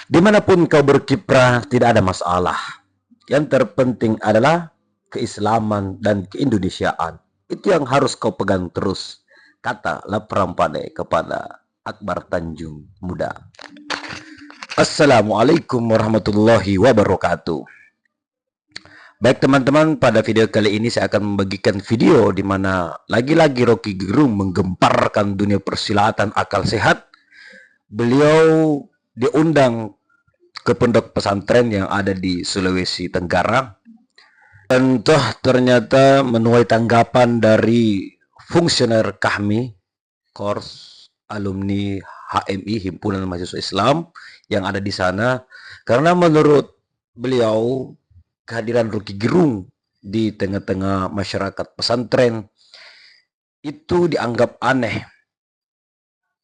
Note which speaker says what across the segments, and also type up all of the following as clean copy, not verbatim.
Speaker 1: Dimanapun kau berkiprah, tidak ada masalah. Yang terpenting adalah keislaman dan keindonesiaan. Itu yang harus kau pegang terus. Kata Laprampada kepada Akbar Tanjung Muda. Assalamualaikum warahmatullahi wabarakatuh. Baik teman-teman, pada video kali ini saya akan membagikan video di mana lagi-lagi Rocky Gerung menggemparkan dunia persilatan akal sehat. Beliau diundang ke pondok pesantren yang ada di Sulawesi Tenggara. Dan ternyata menuai tanggapan dari fungsioner kami, Kors alumni HMI, Himpunan Mahasiswa Islam yang ada di sana. Karena menurut beliau, kehadiran Rocky Gerung di tengah-tengah masyarakat pesantren itu dianggap aneh.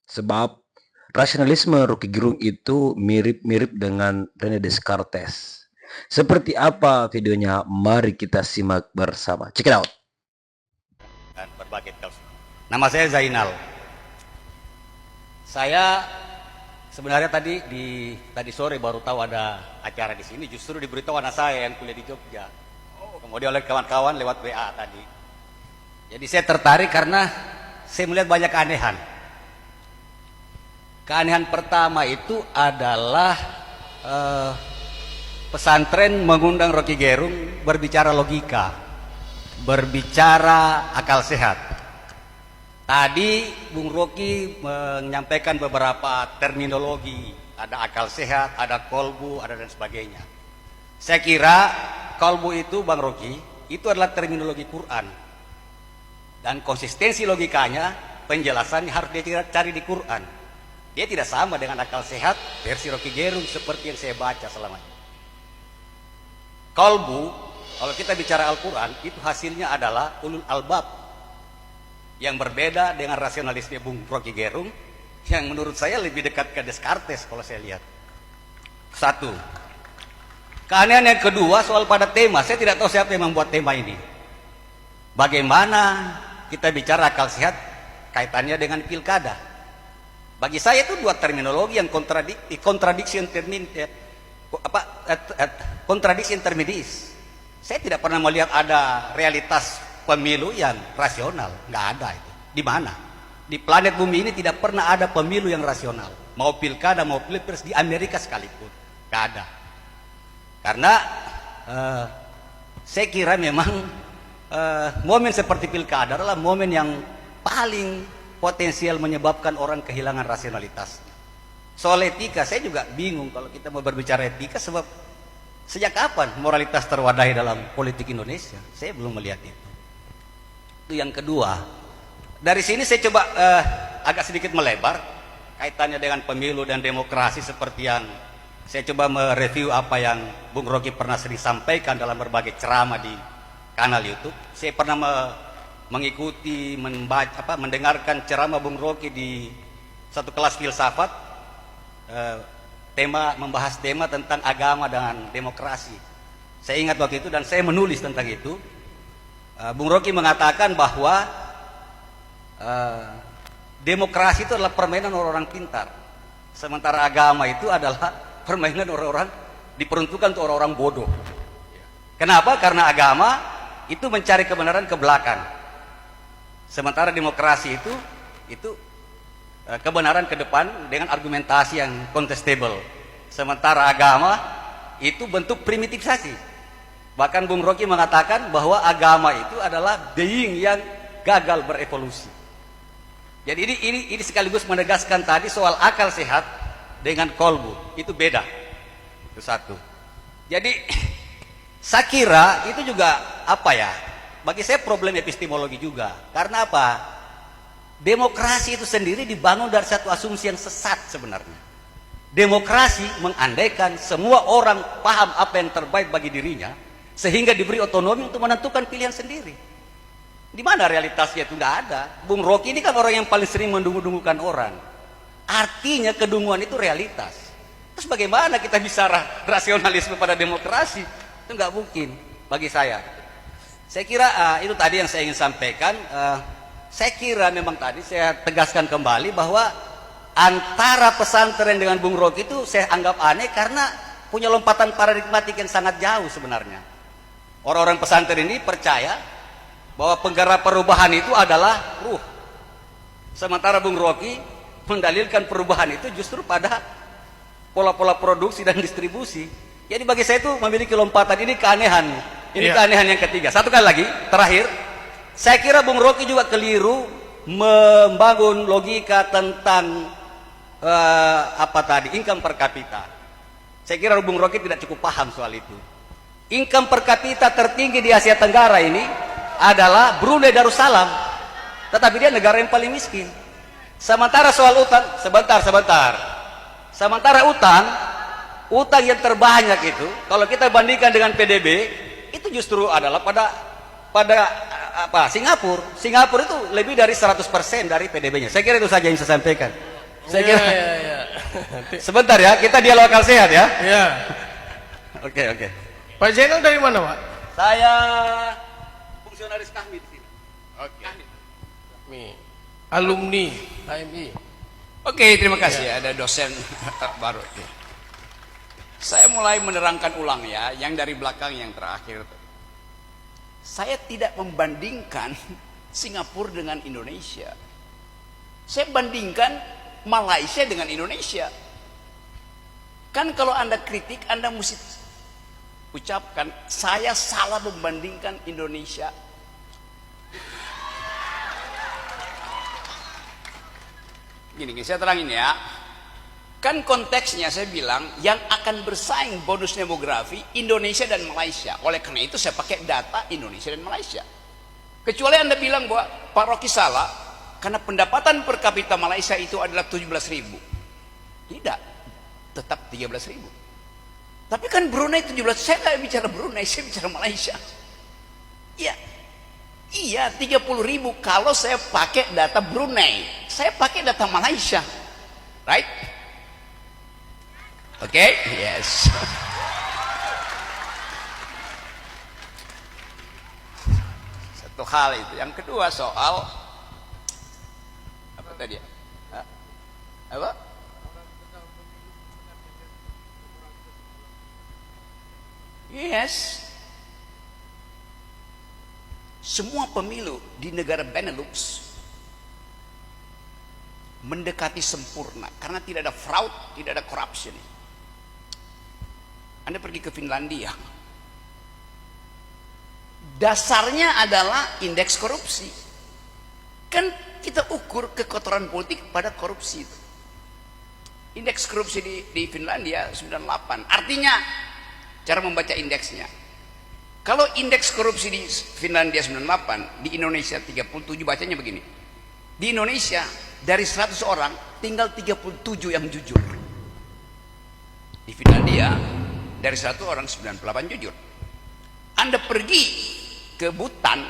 Speaker 1: Sebab rasionalisme Rocky Gerung itu mirip-mirip dengan René Descartes. Seperti apa videonya? Mari kita simak bersama. Check it out.
Speaker 2: Dan berbagai kasus. Nama saya Zainal. Saya sebenarnya tadi sore baru tahu ada acara di sini. Justru diberitahu anak saya yang kuliah di Jogja. Kemudian oleh kawan-kawan lewat WA tadi. Jadi saya tertarik karena saya melihat banyak keanehan. Keanehan pertama itu adalah pesantren mengundang Rocky Gerung berbicara logika, berbicara akal sehat. Tadi Bung Rocky menyampaikan beberapa terminologi, ada akal sehat, ada kolbu, ada dan sebagainya. Saya kira kolbu itu Bang Rocky, itu adalah terminologi Quran. Dan konsistensi logikanya, penjelasannya harus dia cari di Quran. Dia tidak sama dengan akal sehat versi Rocky Gerung seperti yang saya baca selama ini. Kolbu, kalau kita bicara Al-Quran, itu hasilnya adalah ulul albab, yang berbeda dengan rasionalisme Bung Rocky Gerung, yang menurut saya lebih dekat ke Descartes kalau saya lihat. Satu. Keanehan yang kedua soal pada tema. Saya tidak tahu siapa yang membuat tema ini. Bagaimana kita bicara akal sehat kaitannya dengan pilkada. Bagi saya itu dua terminologi yang kontradiksi intermedis. Saya tidak pernah melihat ada realitas pemilu yang rasional, nggak ada itu. Di mana? Di planet bumi ini tidak pernah ada pemilu yang rasional. Mau pilkada, mau pilpres di Amerika sekalipun, nggak ada. Karena saya kira memang momen seperti pilkada adalah momen yang paling potensial menyebabkan orang kehilangan rasionalitas. Soal etika, saya juga bingung kalau kita mau berbicara etika, sebab sejak kapan moralitas terwadahi dalam politik Indonesia? Saya belum melihat itu. Itu yang kedua. Dari sini saya coba agak sedikit melebar kaitannya dengan pemilu dan demokrasi, seperti yang saya coba mereview apa yang Bung Rocky pernah sering sampaikan dalam berbagai ceramah di kanal YouTube. Saya pernah mengikuti, mendengarkan ceramah Bung Rocky di satu kelas filsafat, membahas tema tentang agama dan demokrasi. Saya ingat waktu itu dan saya menulis tentang itu. Bung Rocky mengatakan bahwa demokrasi itu adalah permainan orang-orang pintar, sementara agama itu adalah permainan orang-orang, diperuntukkan untuk orang-orang bodoh. Kenapa? Karena agama itu mencari kebenaran ke belakang, sementara demokrasi itu kebenaran ke depan dengan argumentasi yang contestable. Sementara agama itu bentuk primitifisasi. Bahkan Bung Rocky mengatakan bahwa agama itu adalah being yang gagal berevolusi. Jadi ini sekaligus menegaskan tadi soal akal sehat dengan kolbu itu beda. Itu satu. Jadi saya kira itu juga bagi saya problem epistemologi juga. Karena apa? Demokrasi itu sendiri dibangun dari satu asumsi yang sesat sebenarnya. Demokrasi mengandaikan semua orang paham apa yang terbaik bagi dirinya, sehingga diberi otonomi untuk menentukan pilihan sendiri. Di mana realitasnya? Itu nggak ada. Bung Rocky ini kan orang yang paling sering mendungu-dungukan orang. Artinya kedunguan itu realitas. Terus bagaimana kita bisa rasionalisme pada demokrasi? Itu nggak mungkin bagi saya. Saya kira itu tadi yang saya ingin sampaikan. Saya kira memang tadi saya tegaskan kembali bahwa antara pesantren dengan Bung Rocky itu saya anggap aneh karena punya lompatan paradigmatik yang sangat jauh sebenarnya. Orang-orang pesantren ini percaya bahwa penggerak perubahan itu adalah ruh. Sementara Bung Rocky mendalilkan perubahan itu justru pada pola-pola produksi dan distribusi. Jadi bagi saya itu memiliki lompatan, ini keanehan. Ini keanehan yang ketiga. Satu kali lagi, terakhir, saya kira Bung Rocky juga keliru membangun logika tentang income per kapita. Saya kira Bung Rocky tidak cukup paham soal itu. Income per kapita tertinggi di Asia Tenggara ini adalah Brunei Darussalam, tetapi dia negara yang paling miskin. Sementara soal utang, sebentar. Sementara utang yang terbanyak itu, kalau kita bandingkan dengan PDB, itu justru adalah pada Singapura. Singapura itu lebih dari 100% dari PDB-nya. Saya kira itu saja yang saya sampaikan. Saya kira. Sebentar ya, kita dialog akal sehat ya.
Speaker 3: Iya.
Speaker 2: Oke.
Speaker 3: Pak Zainal dari mana, Pak?
Speaker 2: Saya fungsionaris kami di sini.
Speaker 3: Oke. Alumni HMI.
Speaker 4: Oke, terima kasih ya, ada dosen baru. Saya mulai menerangkan ulang ya, yang dari belakang yang terakhir. Saya tidak membandingkan Singapura dengan Indonesia. Saya bandingkan Malaysia dengan Indonesia. Kan kalau Anda kritik, Anda mesti ucapkan, saya salah membandingkan Indonesia. Gini, saya terangin ya. Kan konteksnya saya bilang yang akan bersaing bonus demografi Indonesia dan Malaysia. Oleh karena itu saya pakai data Indonesia dan Malaysia. Kecuali Anda bilang bahwa Pak Rocky salah karena pendapatan per kapita Malaysia itu adalah 17.000. Tidak, tetap 13.000. Tapi kan Brunei 17. Saya nggak bicara Brunei, saya bicara Malaysia. Iya 30.000 kalau saya pakai data Brunei. Saya pakai data Malaysia, right? Oke, yes. Satu hal itu. Yang kedua soal apa tadi? Apa? Yes. Semua pemilu di negara Benelux mendekati sempurna karena tidak ada fraud, tidak ada corruption. Anda pergi ke Finlandia, dasarnya adalah indeks korupsi. Kan kita ukur kekotoran politik pada korupsi itu. Indeks korupsi di Finlandia 98. Artinya cara membaca indeksnya, kalau indeks korupsi di Finlandia 98, di Indonesia 37, bacanya begini. Di Indonesia dari 100 orang tinggal 37 yang jujur. Di Finlandia dari 100 orang 98 jujur. Anda pergi ke Butan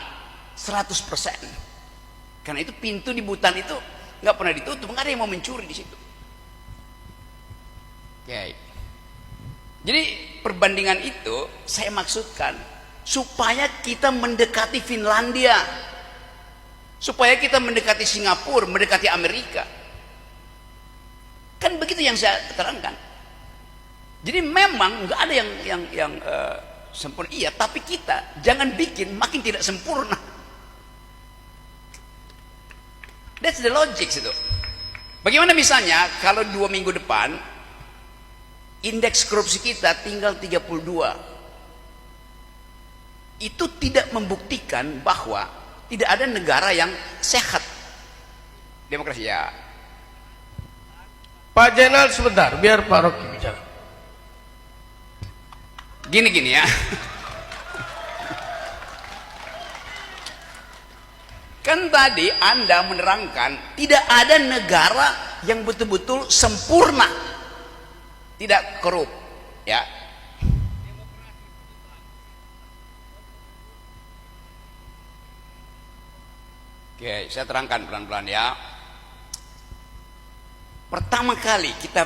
Speaker 4: 100%. Karena itu pintu di Butan itu nggak pernah ditutup, nggak ada yang mau mencuri di situ. Oke. Jadi perbandingan itu saya maksudkan supaya kita mendekati Finlandia, supaya kita mendekati Singapura, mendekati Amerika. Kan begitu yang saya terangkan. Jadi memang nggak ada yang sempurna. Iya, tapi kita jangan bikin makin tidak sempurna. That's the logic itu. Bagaimana misalnya kalau 2 minggu depan indeks korupsi kita tinggal 32. Itu tidak membuktikan bahwa tidak ada negara yang sehat demokrasi ya.
Speaker 3: Pak Zainal sebentar, biar Pak Rocky bicara.
Speaker 4: Gini ya. Kan tadi Anda menerangkan tidak ada negara yang betul-betul sempurna, tidak korup, ya. Oke, saya terangkan pelan-pelan ya. Pertama kali kita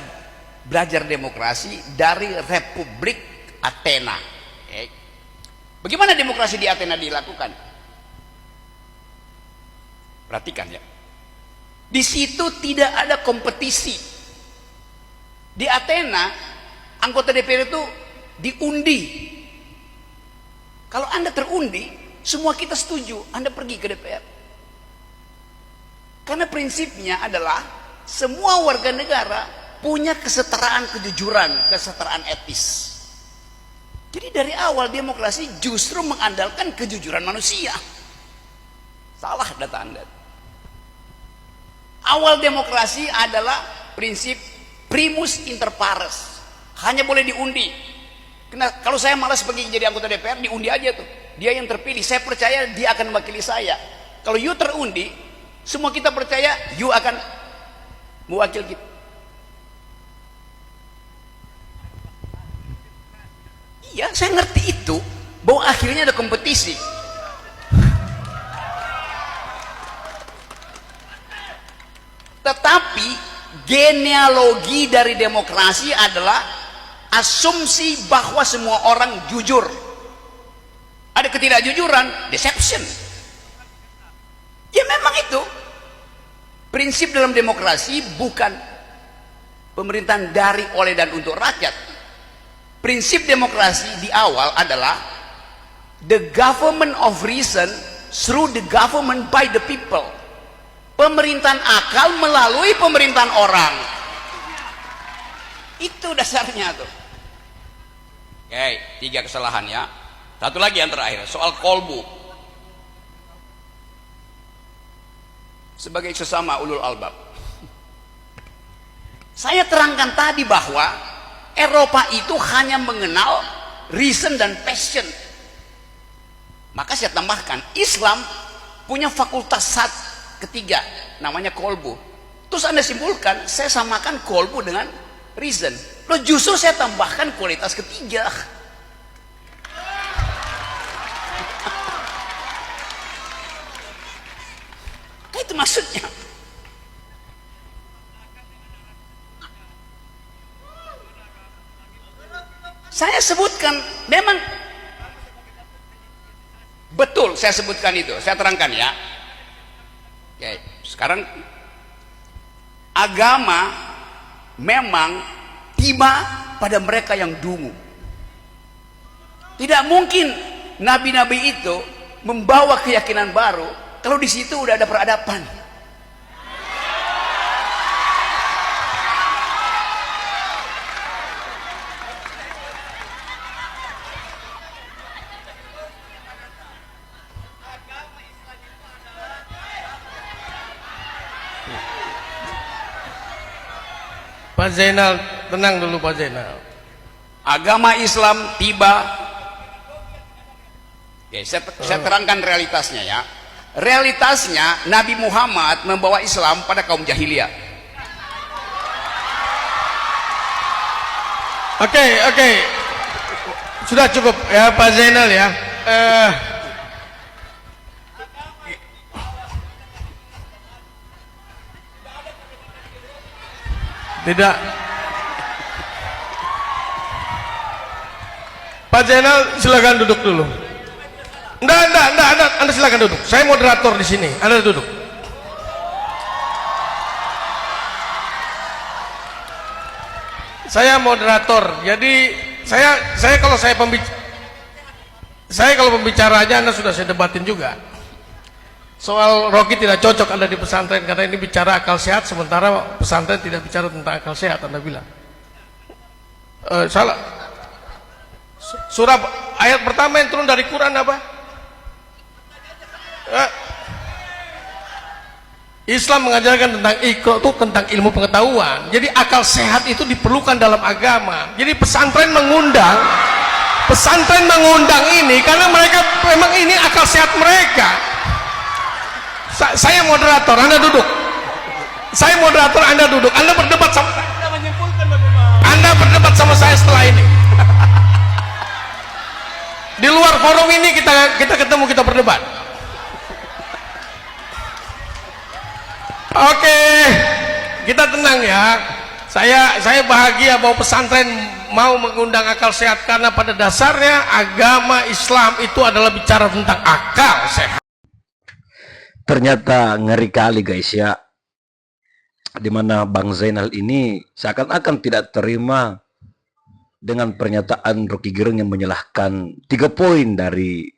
Speaker 4: belajar demokrasi dari Republik Athena. Oke. Bagaimana demokrasi di Athena dilakukan? Perhatikan ya. Di situ tidak ada kompetisi. Di Athena, anggota DPR itu diundi. Kalau Anda terundi, semua kita setuju, Anda pergi ke DPR. Karena prinsipnya adalah semua warga negara punya kesetaraan kejujuran, kesetaraan etis. Jadi dari awal demokrasi justru mengandalkan kejujuran manusia. Salah data Anda. Awal demokrasi adalah prinsip primus inter pares. Hanya boleh diundi. Kalau saya malas pergi jadi anggota DPR, diundi aja tuh. Dia yang terpilih, saya percaya dia akan mewakili saya. Kalau you terundi, semua kita percaya you akan mewakili kita. Iya, saya ngerti itu, bahwa akhirnya ada kompetisi. Tetapi genealogi dari demokrasi adalah asumsi bahwa semua orang jujur. Ada ketidakjujuran, deception. Ya memang itu. Prinsip dalam demokrasi bukan pemerintahan dari, oleh, dan untuk rakyat. Prinsip demokrasi di awal adalah the government of reason through the government by the people. Pemerintahan akal melalui pemerintahan orang. Itu dasarnya tuh. Oke, 3 kesalahan ya. Satu lagi yang terakhir, soal kolbu. Sebagai sesama ulul albab, saya terangkan tadi bahwa Eropa itu hanya mengenal reason dan passion. Maka saya tambahkan, Islam punya fakultas ketiga, namanya kolbu. Terus Anda simpulkan, saya samakan kolbu dengan reason. Loh, justru saya tambahkan kualitas ketiga. Itu maksudnya. Saya sebutkan, memang betul saya sebutkan itu, saya terangkan ya. Oke, sekarang agama memang tiba pada mereka yang dungu. Tidak mungkin nabi-nabi itu membawa keyakinan baru kalau di situ udah ada peradaban.
Speaker 3: Pak Zainal, tenang dulu Pak Zainal.
Speaker 4: Agama Islam tiba. Oke, saya terangkan realitasnya ya. Realitasnya Nabi Muhammad membawa Islam pada kaum jahiliyah.
Speaker 3: Oke. Sudah cukup ya Pak Zainal ya. Tidak. Pak Zainal silakan duduk dulu. Enggak, Anda silakan duduk. Saya moderator di sini. Anda duduk. Saya moderator. Jadi saya kalau pembicara aja Anda sudah saya debatin juga. Soal Rocky tidak cocok Anda di pesantren karena ini bicara akal sehat, sementara pesantren tidak bicara tentang akal sehat, Anda bilang. Salah. Surah ayat pertama yang turun dari Quran apa? Islam mengajarkan tentang Iqra, itu tentang ilmu pengetahuan. Jadi akal sehat itu diperlukan dalam agama. Jadi pesantren mengundang ini karena mereka memang ini akal sehat mereka. Saya moderator, Anda duduk. Saya moderator, Anda duduk. Anda berdebat sama saya. Anda berdebat sama saya setelah ini. Di luar forum ini kita ketemu, kita berdebat. Oke, kita tenang ya. Saya bahagia bahwa pesantren mau mengundang akal sehat karena pada dasarnya agama Islam itu adalah bicara tentang akal sehat.
Speaker 1: Ternyata ngeri kali guys ya. di mana Bang Zainal ini seakan-akan tidak terima dengan pernyataan Rocky Gerung yang menyalahkan 3 poin dari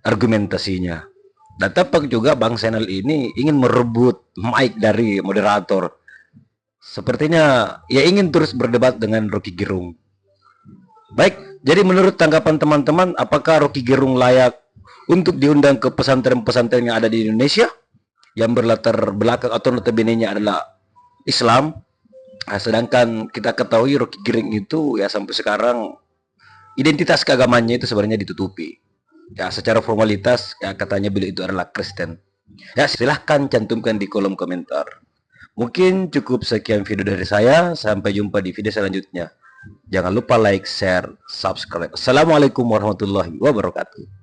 Speaker 1: argumentasinya. Dan tampak juga Bang Zainal ini ingin merebut mic dari moderator. Sepertinya ia ingin terus berdebat dengan Rocky Gerung. Baik, jadi menurut tanggapan teman-teman, apakah Rocky Gerung layak untuk diundang ke pesantren-pesantren yang ada di Indonesia yang berlatar belakang atau notabene-nya adalah Islam? Nah, sedangkan kita ketahui Rocky Gerung itu ya sampai sekarang identitas keagamannya itu sebenarnya ditutupi. Ya, secara formalitas ya katanya beliau itu adalah Kristen. Ya, silahkan cantumkan di kolom komentar. Mungkin cukup sekian video dari saya. Sampai jumpa di video selanjutnya. Jangan lupa like, share, subscribe. Assalamualaikum warahmatullahi wabarakatuh.